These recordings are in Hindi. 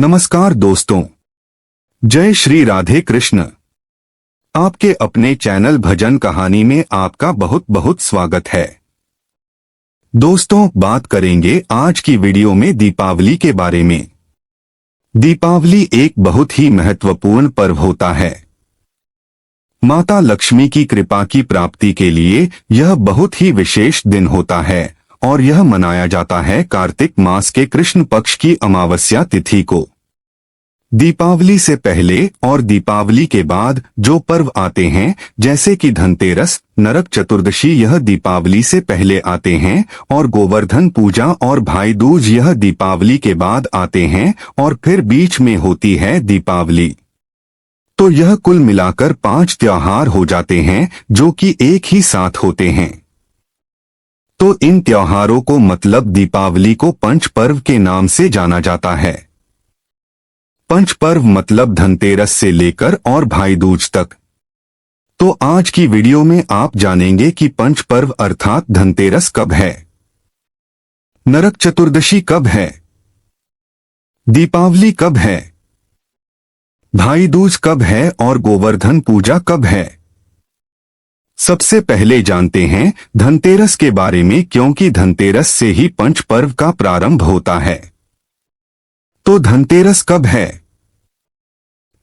नमस्कार दोस्तों, जय श्री राधे कृष्ण। आपके अपने चैनल भजन कहानी में आपका बहुत बहुत स्वागत है। दोस्तों, बात करेंगे आज की वीडियो में दीपावली के बारे में। दीपावली एक बहुत ही महत्वपूर्ण पर्व होता है। माता लक्ष्मी की कृपा की प्राप्ति के लिए यह बहुत ही विशेष दिन होता है और यह मनाया जाता है कार्तिक मास के कृष्ण पक्ष की अमावस्या तिथि को। दीपावली से पहले और दीपावली के बाद जो पर्व आते हैं जैसे कि धनतेरस, नरक चतुर्दशी, यह दीपावली से पहले आते हैं, और गोवर्धन पूजा और भाई दूज यह दीपावली के बाद आते हैं, और फिर बीच में होती है दीपावली। तो यह कुल मिलाकर 5 त्योहार हो जाते हैं जो कि एक ही साथ होते हैं। तो इन त्योहारों को मतलब दीपावली को पंच पर्व के नाम से जाना जाता है। पंच पर्व मतलब धनतेरस से लेकर और भाई दूज तक। तो आज की वीडियो में आप जानेंगे कि पंच पर्व अर्थात धनतेरस कब है, नरक चतुर्दशी कब है, दीपावली कब है, भाई दूज कब है और गोवर्धन पूजा कब है। सबसे पहले जानते हैं धनतेरस के बारे में, क्योंकि धनतेरस से ही पंच पर्व का प्रारंभ होता है। तो धनतेरस कब है?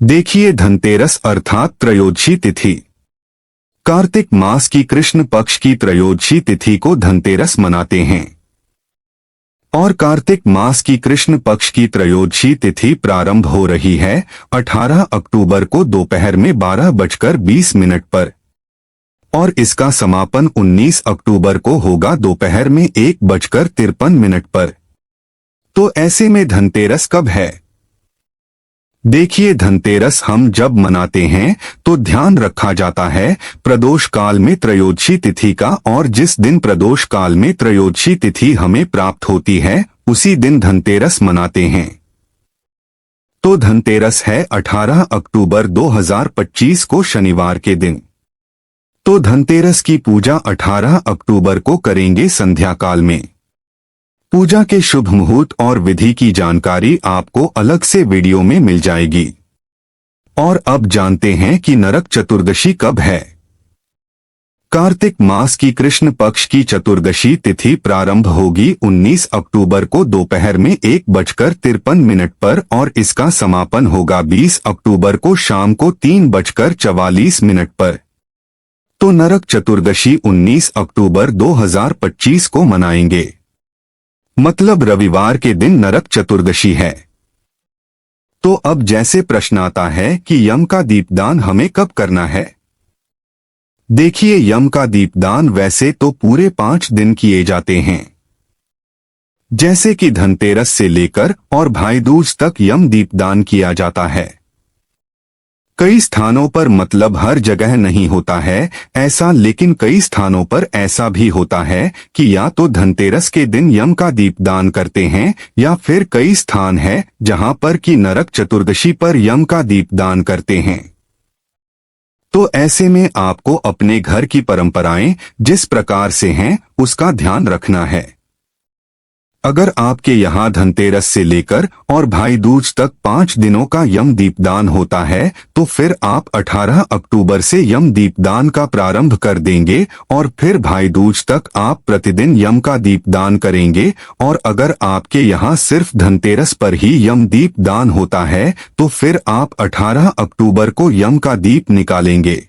देखिए, धनतेरस अर्थात त्रयोदशी तिथि। कार्तिक मास की कृष्ण पक्ष की त्रयोदशी तिथि को धनतेरस मनाते हैं, और कार्तिक मास की कृष्ण पक्ष की त्रयोदशी तिथि प्रारंभ हो रही है 18 अक्टूबर को दोपहर में 12:20 पर, और इसका समापन 19 अक्टूबर को होगा दोपहर में 1:53 पर। तो ऐसे में धनतेरस कब है? देखिए, धनतेरस हम जब मनाते हैं तो ध्यान रखा जाता है प्रदोष काल में त्रयोदशी तिथि का, और जिस दिन प्रदोष काल में त्रयोदशी तिथि हमें प्राप्त होती है उसी दिन धनतेरस मनाते हैं। तो धनतेरस है 18 अक्टूबर 2025 को शनिवार के दिन। तो धनतेरस की पूजा 18 अक्टूबर को करेंगे संध्या काल में। पूजा के शुभ मुहूर्त और विधि की जानकारी आपको अलग से वीडियो में मिल जाएगी। और अब जानते हैं कि नरक चतुर्दशी कब है। कार्तिक मास की कृष्ण पक्ष की चतुर्दशी तिथि प्रारंभ होगी 19 अक्टूबर को दोपहर में 1:53 पर, और इसका समापन होगा 20 अक्टूबर को शाम को 3:44 पर। तो नरक चतुर्दशी 19 अक्टूबर 2025 को मनाएंगे, मतलब रविवार के दिन नरक चतुर्दशी है। तो अब जैसे प्रश्न आता है कि यम का दीपदान हमें कब करना है। देखिए, यम का दीपदान वैसे तो पूरे 5 दिन किए जाते हैं, जैसे कि धनतेरस से लेकर और भाई दूज तक यम दीपदान किया जाता है। कई स्थानों पर, मतलब हर जगह नहीं होता है ऐसा, लेकिन कई स्थानों पर ऐसा भी होता है कि या तो धनतेरस के दिन यम का दीपदान करते हैं, या फिर कई स्थान है जहां पर कि नरक चतुर्दशी पर यम का दीपदान करते हैं। तो ऐसे में आपको अपने घर की परंपराएं जिस प्रकार से हैं उसका ध्यान रखना है। अगर आपके यहाँ धनतेरस से लेकर और भाई दूज तक 5 दिनों का यम दीपदान होता है तो फिर आप 18 अक्टूबर से यम दीपदान का प्रारंभ कर देंगे, और फिर भाई दूज तक आप प्रतिदिन यम का दीपदान करेंगे। और अगर आपके यहाँ सिर्फ धनतेरस पर ही यम दीपदान होता है तो फिर आप 18 अक्टूबर को यम का दीप निकालेंगे।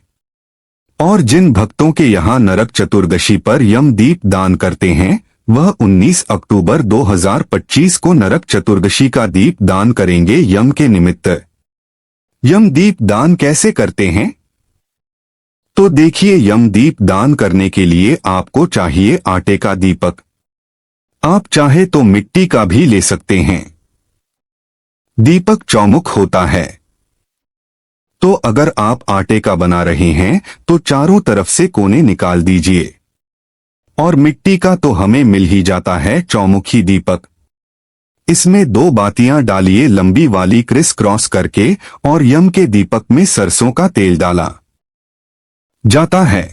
और जिन भक्तों के यहाँ नरक चतुर्दशी पर यम दीपदान करते हैं वह 19 अक्टूबर 2025 को नरक चतुर्दशी का दीप दान करेंगे यम के निमित्त। यम दीप दान कैसे करते हैं? तो देखिए, यम दीप दान करने के लिए आपको चाहिए आटे का दीपक। आप चाहे तो मिट्टी का भी ले सकते हैं। दीपक चौमुख होता है। तो अगर आप आटे का बना रहे हैं तो चारों तरफ से कोने निकाल दीजिए, और मिट्टी का तो हमें मिल ही जाता है चौमुखी दीपक। इसमें 2 बातियां डालिए लंबी वाली क्रिस क्रॉस करके, और यम के दीपक में सरसों का तेल डाला जाता है।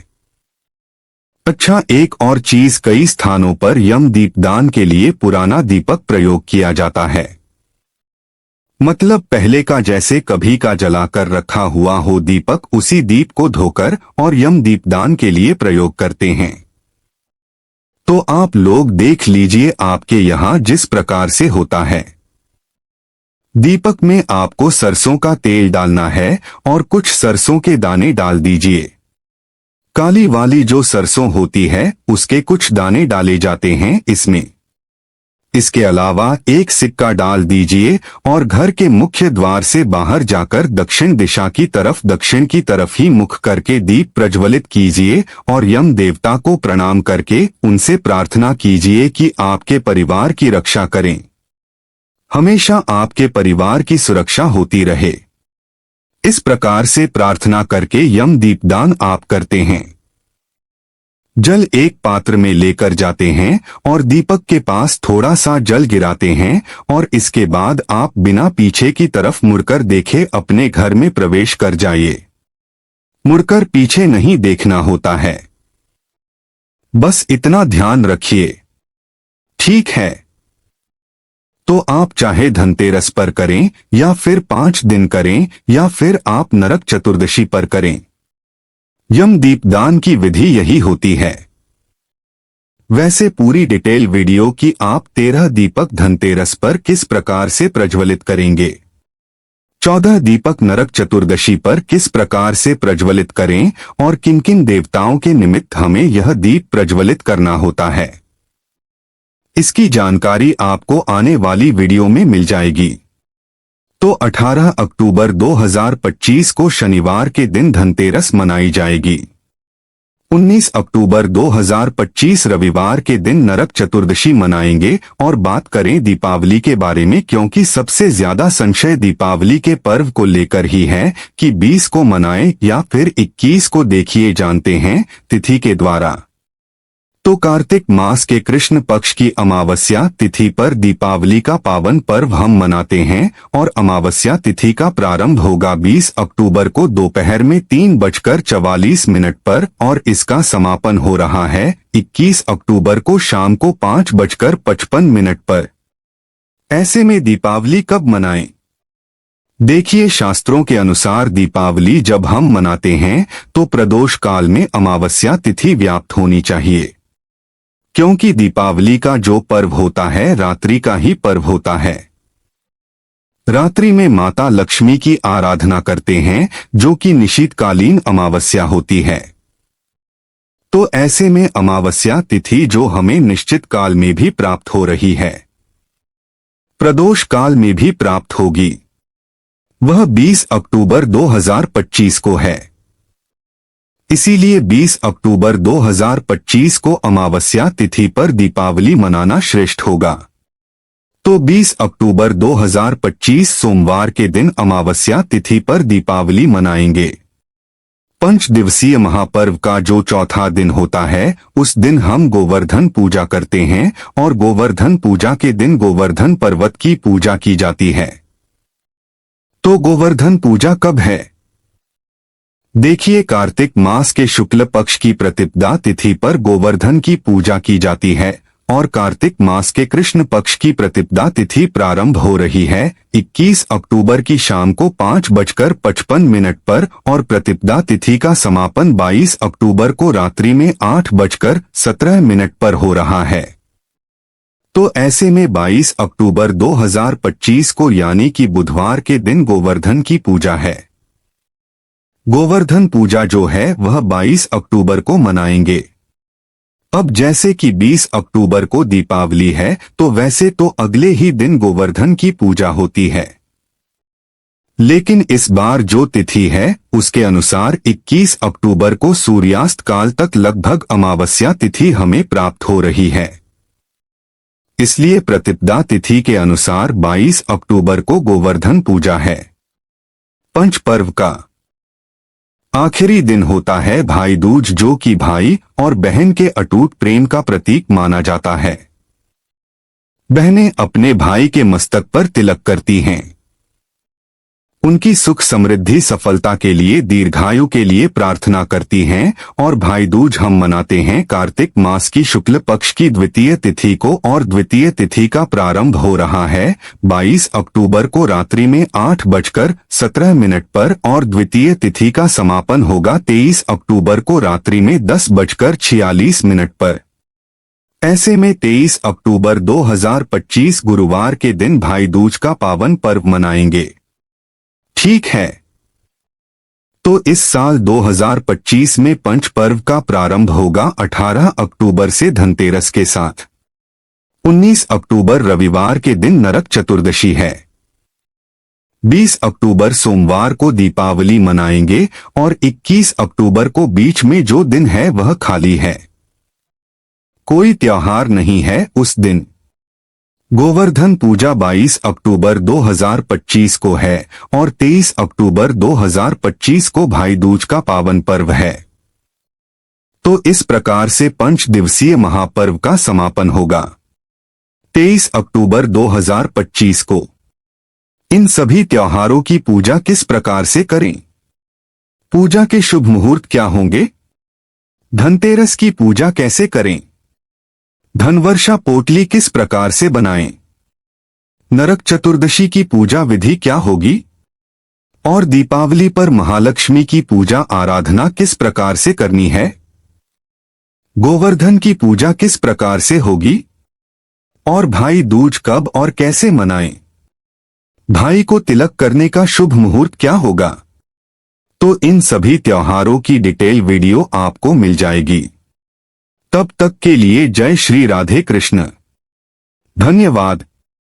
अच्छा, एक और चीज, कई स्थानों पर यम दीपदान के लिए पुराना दीपक प्रयोग किया जाता है। मतलब पहले का जैसे कभी का जलाकर रखा हुआ हो दीपक, उसी दीप को धोकर और यम दीपदान के लिए प्रयोग करते हैं। तो आप लोग देख लीजिए आपके यहाँ जिस प्रकार से होता है। दीपक में आपको सरसों का तेल डालना है और कुछ सरसों के दाने डाल दीजिए। काली वाली जो सरसों होती है उसके कुछ दाने डाले जाते हैं इसमें। इसके अलावा एक सिक्का डाल दीजिए और घर के मुख्य द्वार से बाहर जाकर दक्षिण दिशा की तरफ, दक्षिण की तरफ ही मुख करके दीप प्रज्वलित कीजिए और यम देवता को प्रणाम करके उनसे प्रार्थना कीजिए कि आपके परिवार की रक्षा करें, हमेशा आपके परिवार की सुरक्षा होती रहे। इस प्रकार से प्रार्थना करके यम दीपदान आप करते हैं। जल एक पात्र में लेकर जाते हैं और दीपक के पास थोड़ा सा जल गिराते हैं और इसके बाद आप बिना पीछे की तरफ मुड़कर देखे अपने घर में प्रवेश कर जाइए। मुड़कर पीछे नहीं देखना होता है, बस इतना ध्यान रखिए, ठीक है। तो आप चाहे धनतेरस पर करें या फिर 5 दिन करें या फिर आप नरक चतुर्दशी पर करें, यम दीपदान की विधि यही होती है। वैसे पूरी डिटेल वीडियो की आप 13 दीपक धनतेरस पर किस प्रकार से प्रज्वलित करेंगे, 14 दीपक नरक चतुर्दशी पर किस प्रकार से प्रज्वलित करें और किन किन देवताओं के निमित्त हमें यह दीप प्रज्वलित करना होता है, इसकी जानकारी आपको आने वाली वीडियो में मिल जाएगी। तो 18 अक्टूबर 2025 को शनिवार के दिन धनतेरस मनाई जाएगी। 19 अक्टूबर 2025 रविवार के दिन नरक चतुर्दशी मनाएंगे। और बात करें दीपावली के बारे में, क्योंकि सबसे ज्यादा संशय दीपावली के पर्व को लेकर ही है कि 20 को मनाएं या फिर 21 को, देखिए जानते हैं तिथि के द्वारा। तो कार्तिक मास के कृष्ण पक्ष की अमावस्या तिथि पर दीपावली का पावन पर्व हम मनाते हैं और अमावस्या तिथि का प्रारंभ होगा 20 अक्टूबर को दोपहर में 3:44 पर और इसका समापन हो रहा है 21 अक्टूबर को शाम को 5:55 पर। ऐसे में दीपावली कब मनाएं? देखिए शास्त्रों के अनुसार दीपावली जब हम मनाते हैं तो प्रदोष काल में अमावस्या तिथि व्याप्त होनी चाहिए, क्योंकि दीपावली का जो पर्व होता है रात्रि का ही पर्व होता है। रात्रि में माता लक्ष्मी की आराधना करते हैं जो कि निशीतकालीन अमावस्या होती है। तो ऐसे में अमावस्या तिथि जो हमें निश्चित काल में भी प्राप्त हो रही है, प्रदोष काल में भी प्राप्त होगी, वह 20 अक्टूबर 2025 को है। इसीलिए 20 अक्टूबर 2025 को अमावस्या तिथि पर दीपावली मनाना श्रेष्ठ होगा। तो 20 अक्टूबर 2025 सोमवार के दिन अमावस्या तिथि पर दीपावली मनाएंगे। 5 दिवसीय महापर्व का जो चौथा दिन होता है उस दिन हम गोवर्धन पूजा करते हैं और गोवर्धन पूजा के दिन गोवर्धन पर्वत की पूजा की जाती है। तो गोवर्धन पूजा कब है? देखिए कार्तिक मास के शुक्ल पक्ष की प्रतिपदा तिथि पर गोवर्धन की पूजा की जाती है और कार्तिक मास के कृष्ण पक्ष की प्रतिपदा तिथि प्रारंभ हो रही है 21 अक्टूबर की शाम को 5:55 पर और प्रतिपदा तिथि का समापन 22 अक्टूबर को रात्रि में 8:17 पर हो रहा है। तो ऐसे में 22 अक्टूबर 2025 को यानी कि बुधवार के दिन गोवर्धन की पूजा है। गोवर्धन पूजा जो है वह 22 अक्टूबर को मनाएंगे। अब जैसे कि 20 अक्टूबर को दीपावली है तो वैसे तो अगले ही दिन गोवर्धन की पूजा होती है, लेकिन इस बार जो तिथि है उसके अनुसार 21 अक्टूबर को सूर्यास्त काल तक लगभग अमावस्या तिथि हमें प्राप्त हो रही है। इसलिए प्रतिपदा तिथि के अनुसार 22 अक्टूबर को गोवर्धन पूजा है। पंच पर्व का आखिरी दिन होता है भाई दूज, जो कि भाई और बहन के अटूट प्रेम का प्रतीक माना जाता है। बहनें अपने भाई के मस्तक पर तिलक करती हैं। उनकी सुख समृद्धि सफलता के लिए दीर्घायु के लिए प्रार्थना करती हैं। और भाई दूज हम मनाते हैं कार्तिक मास की शुक्ल पक्ष की द्वितीय तिथि को, और द्वितीय तिथि का प्रारंभ हो रहा है 22 अक्टूबर को रात्रि में 8:17 पर, और द्वितीय तिथि का समापन होगा 23 अक्टूबर को रात्रि में 10:46 पर। ऐसे में 23 अक्टूबर 2025 गुरुवार के दिन भाई दूज का पावन पर्व मनाएंगे। ठीक है, तो इस साल 2025 में पंच पर्व का प्रारंभ होगा 18 अक्टूबर से धनतेरस के साथ। 19 अक्टूबर रविवार के दिन नरक चतुर्दशी है। 20 अक्टूबर सोमवार को दीपावली मनाएंगे, और 21 अक्टूबर को बीच में जो दिन है वह खाली है, कोई त्योहार नहीं है उस दिन। गोवर्धन पूजा 22 अक्टूबर 2025 को है, और 23 अक्टूबर 2025 को भाई दूज का पावन पर्व है। तो इस प्रकार से 5 दिवसीय महापर्व का समापन होगा 23 अक्टूबर 2025 को। इन सभी त्योहारों की पूजा किस प्रकार से करें? पूजा के शुभ मुहूर्त क्या होंगे? धनतेरस की पूजा कैसे करें? धनवर्षा पोटली किस प्रकार से बनाएं? नरक चतुर्दशी की पूजा विधि क्या होगी? और दीपावली पर महालक्ष्मी की पूजा आराधना किस प्रकार से करनी है? गोवर्धन की पूजा किस प्रकार से होगी? और भाई दूज कब और कैसे मनाएं? भाई को तिलक करने का शुभ मुहूर्त क्या होगा? तो इन सभी त्योहारों की डिटेल वीडियो आपको मिल जाएगी। तब तक के लिए जय श्री राधे कृष्ण। धन्यवाद।